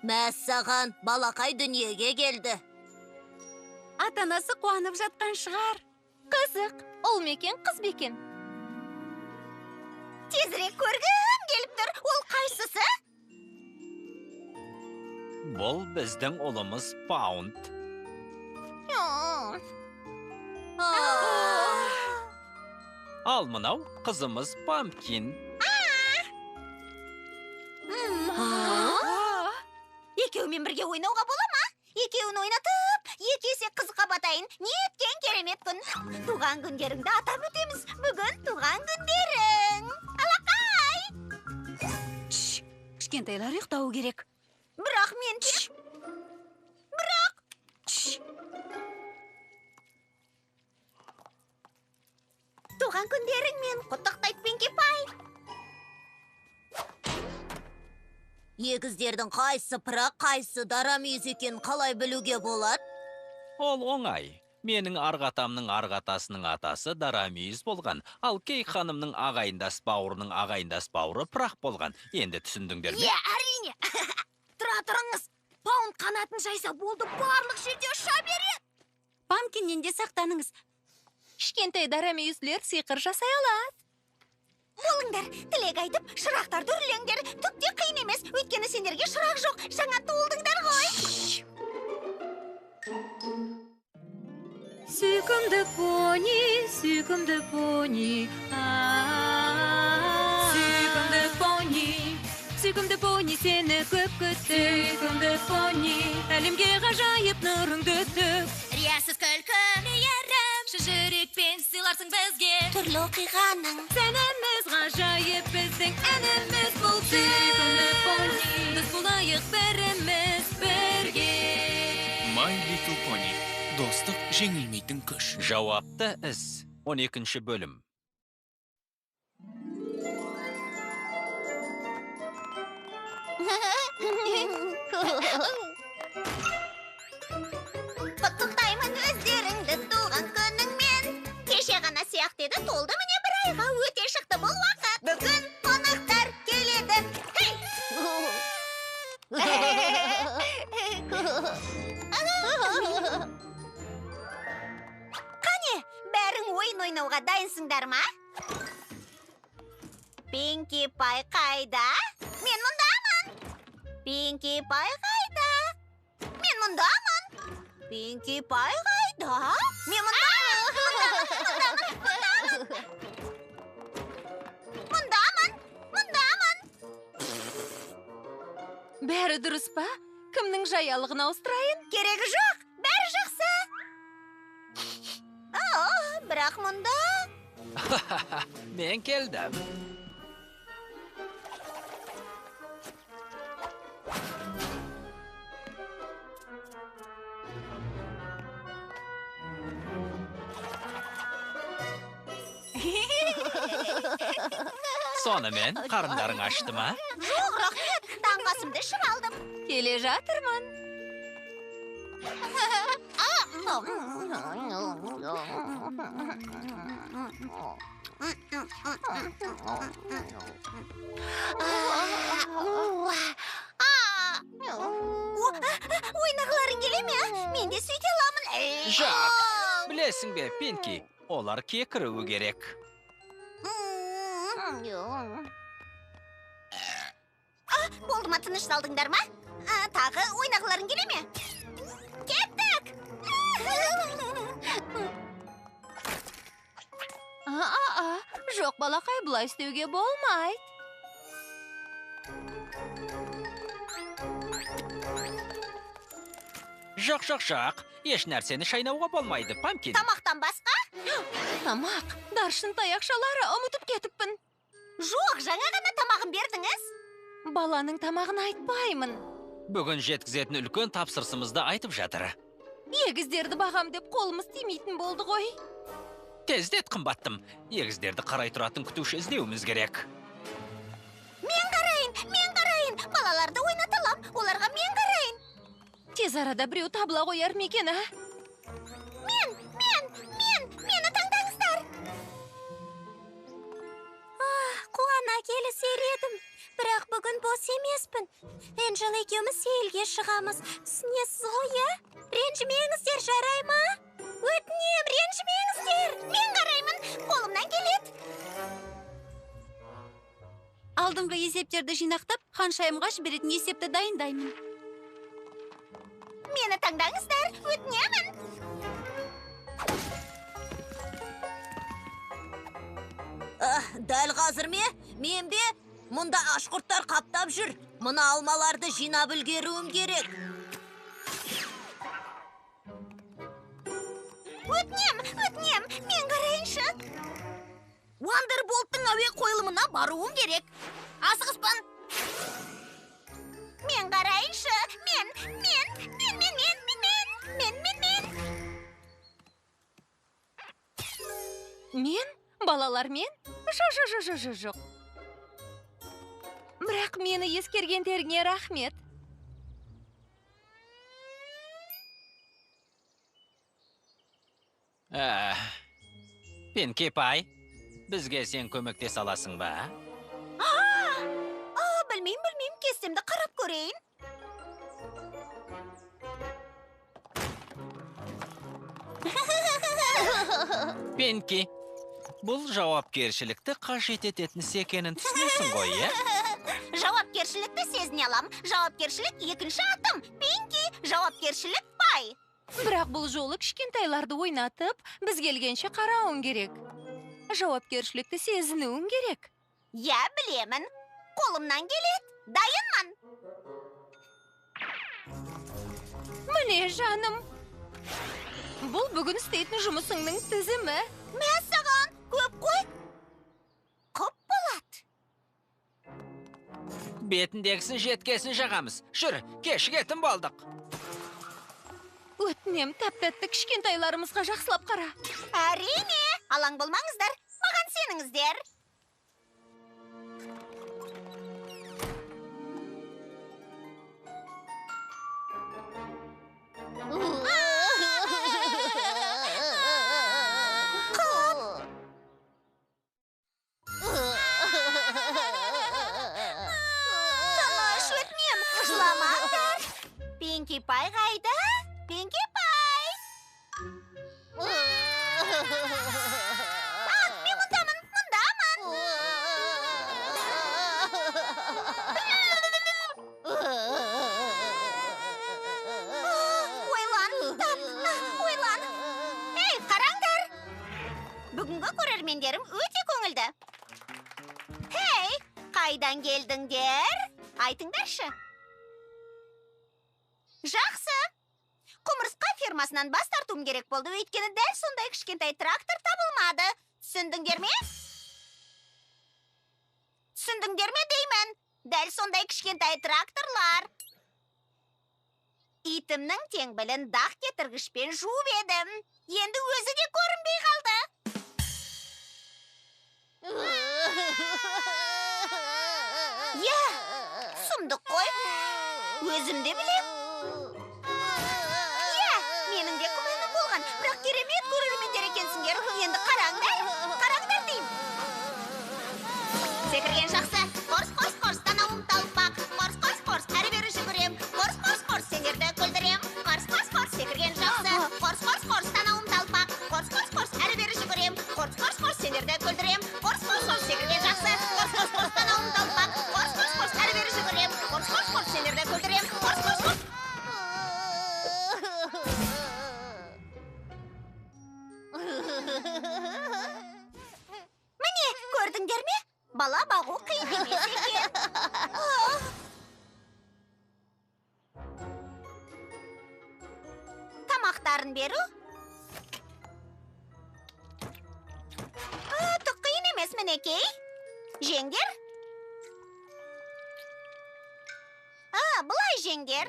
Мәссаған, балақай дүниеге келді. Ата-анасы қуанып жатқан шығар. Қызық, ол мекен қыз бекен. Тезірек көргім келіп тұр, ол қайсысы? Бұл біздің ұлымыз Паунд. Ал мынау қызымыз Пампкин. Екеуімен бірге ойнауға бола ма? Екеуін ойнатып, екі есе қызыққа батайын. Неткен керемет күн. Туған күндеріңді атап өтеміз. Бүгін туған күндерің. Алақай! Кішкентайлар ұйықтауы керек. Бірақ мен туған күндеріңмен құттықтайды Пинки Пай. Егіздердің қайсы пырақ, қайсы дара мүйіз екенін қалай білуге болады? Ол оңай. Менің арғатамның арғатасының атасы Дарамүйіз болған. Ал Кейк ханымның ағайындас бауырының ағайындас бауыры Пырақ болған. Енді түсіндіңдер ме? Әрине. Тұра тұрыңыз. Паунд қанатын жайса болды, барлық жерде ұша береді. Памкиннен де сақтаныңыз. Кішкентай дарамүйізділер сиқыр жасай алады. Болыңдар, тілек айтып, шырақтарды үрлеңдер. Түкте қиын емес, өйткені сендерге шырақ жоқ. Жаңа туылдыңдар ғой. Сүйкімді пони, сүйкімді пони. Сүйкімді пони, сені көп күтті. Сүйкімді пони, әлемге ғажайып нұрыңды төк. Риясыз күлкі, Мейірім, жүрекпен сыйларсың бізге. түрлі оқиғаның. Сәніміз ғажайып біздің әніміз бұл. Сүйкімді пони, біз болайық біріміз бірге. My Little Pony. Достық жеңілмейтін күш. Жауапты іс. 12 бөлім. Құттықтаймын өздеріңді туған күніңмен. Кеше ғана сияқты еді, толды міне бір айға, өте шықты бұл уақыт. Бүгін қонақтар келеді. Қане, бәрің ойын ойнауға дайынсыңдар ма? Пинки Пай қайда? Мен мұндамын. Пинки Пай қайда? Мен мұндамын. Пинки Пай қайда? Мен мұндамын. Бәрі дұрыс па? Кімнің жаялығын ауыстырайын? Керегі жоқ, бәрі жақсы. Бірақ мұнда... Мен келдім. Сонымен қарындарың ашты ма? Жоқ, рахмет, таңғасымды ішіп алдым. Келе жатырмын. Ойнағыларың келе ме? Мен де сөйте аламын. Жақ. Білесің бе, Пинки, олар кекіруі керек. Болды ма, тынышталдыңдар ма? Тағы ойнағыларың келе ме? Кеттік! Жоқ, балақай, бұлай істеуге болмайды. Жоқ. Еш нәрсені шайнауға болмайды, Пампкин. Тамақтан басқа? Тамақ, даршын таяқшалары ұмытып кетіппін. Жоқ, жаңа ғана тамағын бердіңіз. Баланың тамағын айтпаймын. Бүгін жеткізетін үлкен тапсырысымызды айтып жатыр. Егіздерді бағам деп қолымыз тимейтін болды ғой. Тездет қымбаттым. Егіздерді қарай тұратын күтуші іздеуіміз керек. Мен қарайын. Балаларды ойнаталам, оларға мен қарайын. Тез арада біреу табыла қояр мекен, а? Мені таңдаңыздар. Қуана келісер едім. Бірақ бүгін бос емеспін. Энджел екеуміз сейілге шығамыз. Түсінесіз ғой, иә? Ренжімеңіздер, жарай ма? Өтінем, ренжімеңіздер. Мен қараймын, қолымнан келеді. Алдыңғы есептерді жинақтап, ханшайымға жіберетін есепті дайындаймын. Мені таңдаңыздар, өтінемін. Дәл қазір ме? Мен бе? Мұнда ашқұрттар қаптап жүр. Мұна алмаларды жинап үлгеруім керек. Өтінем, мен қарайыншы. Уандерболттың әуе қойылымына баруым керек. Асығыспан. Мен қарайыншы. Мен. Мен? Балалар мен? Жоқ. Бірақ мені ескергендеріңе рахмет. Пинки Пай, бізге сен көмектес аласың ба? Білмеймін, кестемді қарап көрейін. Пинки, бұл жауапкершілікті қажет ететін екенін түсінесің ғой, иә? Жауапкершілікті сезіне алам. Жауапкершілік екінші атым. Пинки, жауапкершілік Пай. Бірақ бұл жолы кішкентайларды ойнатып, біз келгенше қарауың керек. Жауапкершілікті сезінуің керек. Я білемін. Қолымнан келеді. Дайынмын. Міне, жаным. Бұл бүгін істейтін жұмысыңның тізімі. Мәссаған, көп қой. Көп болады. Бетіндегісін жеткесін жағамыз. Жүр, кешігетін болдық. Өтінем, тәп-тәтті кішкентайларымызға жақсылап қара. Әрине, алаң болмаңыздар. Маған сеніңіздер. Талаш, өтінем, жыламаңдар. Пинки Пай қайда? Пинки Пай! Мен мұндамын. Ойлан. Ей, қараңдар. Бүгінгі көрермендерім өте көңілді. Хей, қайдан келдіңдер? Айтыңдаршы. Жақсы. Құмырсқа фирмасынан бас тартуым керек болды, өйткені дәл сондай кішкентай трактор табылмады. Түсіндіңдер ме? Түсіндіңдер ме деймін? Дәл сондай кішкентай тракторлар. Итімнің теңбілін дақ кетіргішпен жуып едім. Енді өзі де көрінбей қалды. Я, сұмдық қой. Өзім де білем. Менің де күмәнім болған, бірақ керемет көрермендер екенсіңдер. Енді қараңдар деймін. Секірген жақсы. Қорс, танауым талпақ. Қорс, әрі бері жүгірем. Қорс, сендерді күлдірем. Қорс, секірген жақсы. Қорс, танауым талпақ. Қорс, әрі бері жүгірем. Қорс, сендерді күлдірем. Қорс, секірген жақсы. Қорс, танауым талпақ. Қорс, әрі бері жүгірем. Қорс, сендерді күлдірем. Қорс. Міне, көрдіңдер ме? Бала бағу қиын емес екен. Тамақтарын беру? Түк қиын емес, мінекей. Жеңдер? Бұлай жеңдер.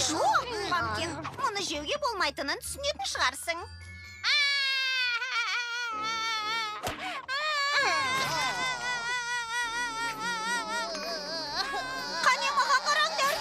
Жоқ, Пампкин, мұны жеуге болмайтынын түсінетін шығарсың. Қане маған қараңдар.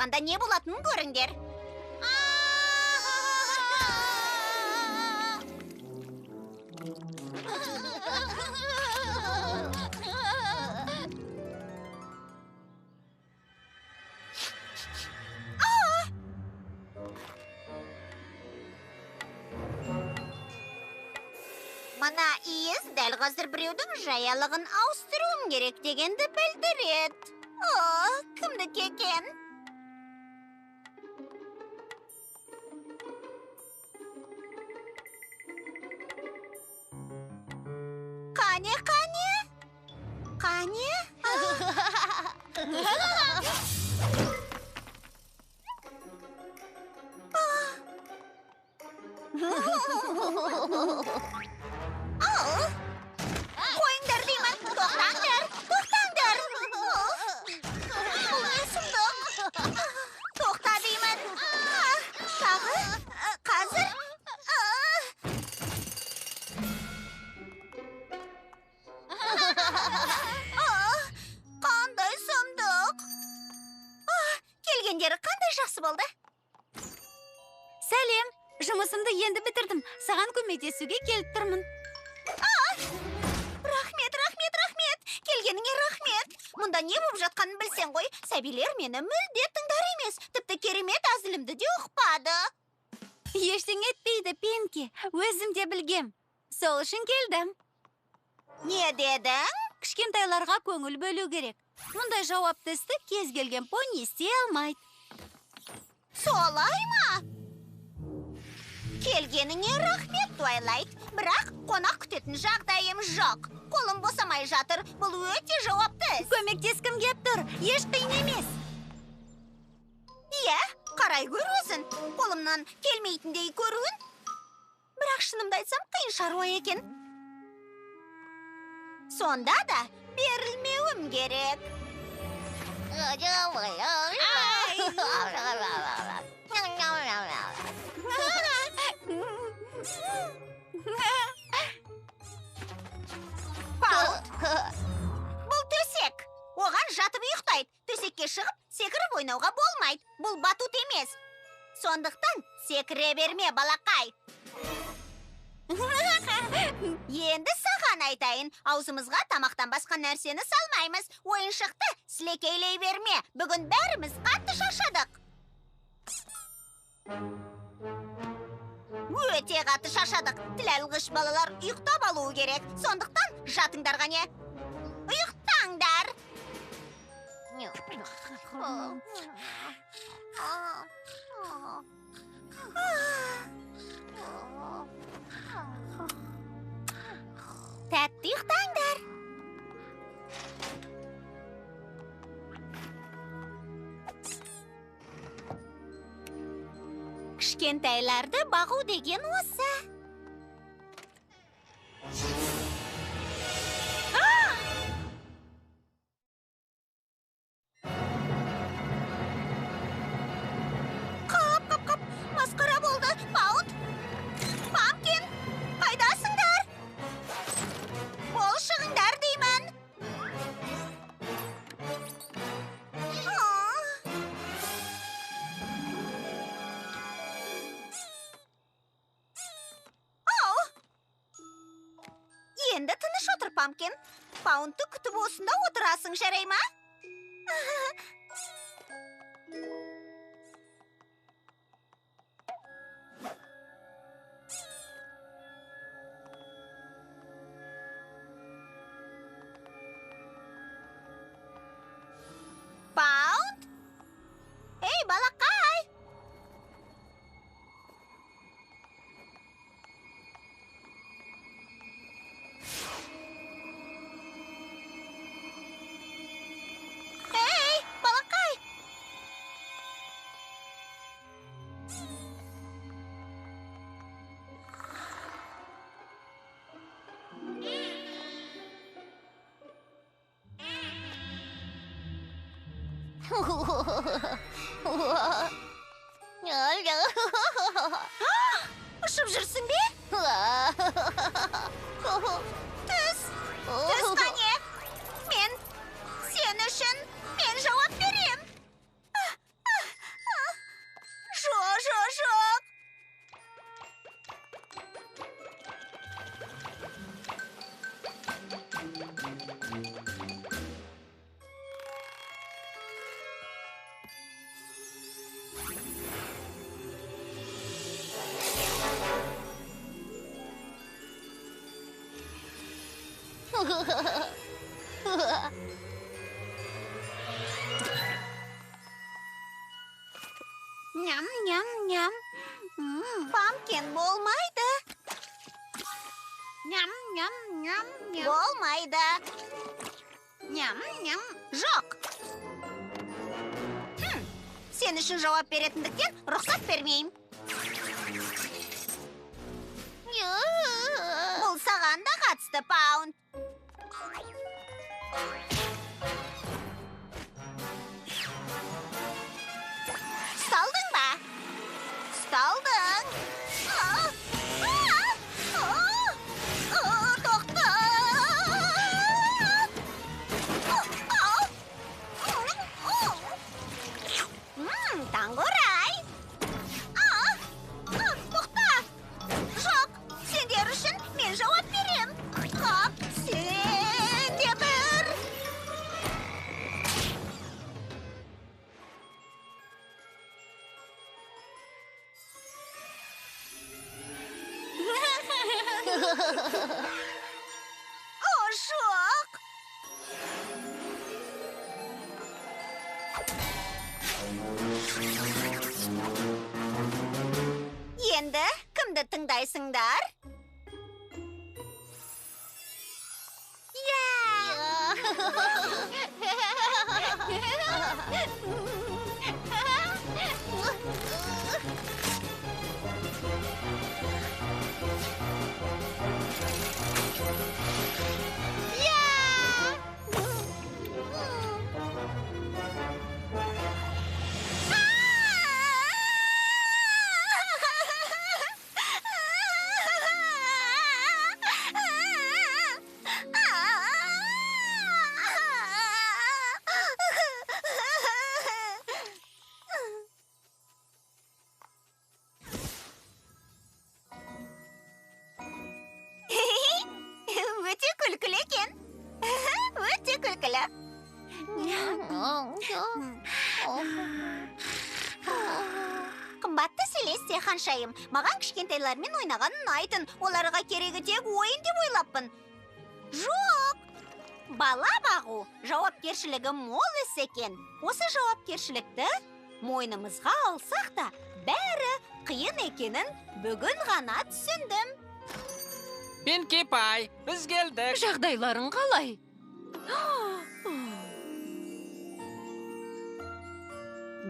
баштағанда не болатынын көріңдер. Мына иіс дәл қазір біреудің жаялығын ауыстыруым керек дегенді білдіреді. Кімдікі екен? Қане? Қане? Қойыңдар деймін, тоқтаңдар. Бұл не сұмдық? Тоқта деймін. Тағы? Қазір? Қандай сұмдық? Келгендері қандай жақсы болды? Сәлем, жұмысымды енді бітірдім. Саған көмектесуге келіп тұрмын. Рахмет. Келгеніңе рахмет. Мұнда не болып жатқанын білсең ғой. Сәбилер мені мүлде тыңдар емес. Тіпті керемет әзілімді де ұқпады. Ештеңе етпейді, Пинки. Өзім де білгем. Сол үшін келдім. Не дедің? Кішкентайларға көңіл бөлу керек. Мұндай жауапты істі кез келген пони істей алмайды. Солай ма? Келгеніңе рахмет, Твайлайт. Бірақ қонақ күтетін жағдайым жоқ. Қолым босамай жатыр. Бұл өте жауапты іс. Көмектескім кеп тұр. Еш қиын емес. Иә, қарай көр өзін. Қолымнан келмейтіндей көруін. Бірақ шынымды айтсам қиын шаруа екен. Сонда да берілмеуім керек. Паут, бұл төсек. Оған жатып ұйықтайды. Төсекке шығып, секіріп ойнауға болмайды. Бұл батут емес. Сондықтан секіре берме, балақай. Енді саған айтайын. Аузымызға тамақтан басқа нәрсені салмаймыз. Ойыншықты сілекейлей берме. Бүгін бәріміз қатты шаршадық. Өте қатты шаршадық. Тіл алғыш балалар ұйықтап алуы керек. Сондықтан жатыңдар ғане. Ұйықтаңдар. Тәтті ұйықтаңдар. Кішкентайларды бағу деген осы. Қап, масқара болды. Паут, Пампкин, қайдасыңдар? Ол шығыңдар деймін. Енді тыныш отыр, Пампкин. Паундты күтіп осында отырасың, жарай ма? Паунд? Ей, балақай! Ей, балақай! Ұшып жүрсің бе? Түс қане? Мен сен үшін мен жауап берем. Ням, ням, ням. Пампкин болмайды. Ням, ням, ням, ням. Болмайды. Ням, ням. Жоқ. Сен үшін жауап беретіндіктен рұқсат бермеймін. Бұл саған да қатысты, Паунд. Ұсталдың ба? Ұсталдың. Тоқта. Таңғырай. Тоқта. Жоқ, сендер үшін мен жауап берем. Қап, сен де бір. О, жоқ. Енді кімді тыңдайсыңдар? Өте күлкілі екен. Өте күлкілі. Қымбатты Селестия ханшайым, маған кішкентайлармен ойнаған ұнайтын. Оларға керегі тек ойын деп ойлаппын. Жоқ! Бала бағу жауапкершілігі мол іс екен. Осы жауапкершілікті мойнымызға алсақ та, бәрі қиын екенін бүгін ғана түсіндім. Пинки Пай, біз келдік. Жағдайларың қалай?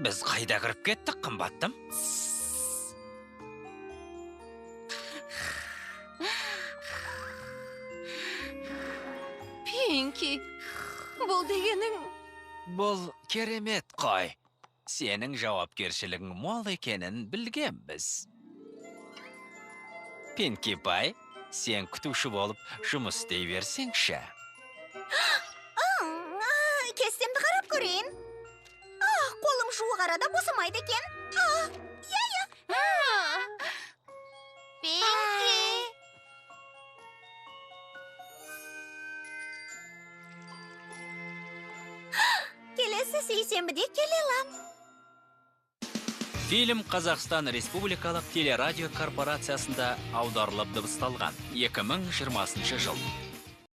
Біз қайда кіріп кеттік, қымбаттым? Пинки, бұл дегенің... Бұл керемет қой. Сенің жауапкершілігің мол екенін білгенбіз. Пинки Пай, сен күтуші болып жұмыс істей берсеңші. Кестемді қарап көрейін. Қолым жуық арада босамайды екен. Пинки. Келесі сейсенбіде келе алам. Фильм Қазақстан Республикалық телерадио корпорациясында аударылып дыбысталған 2020 жыл.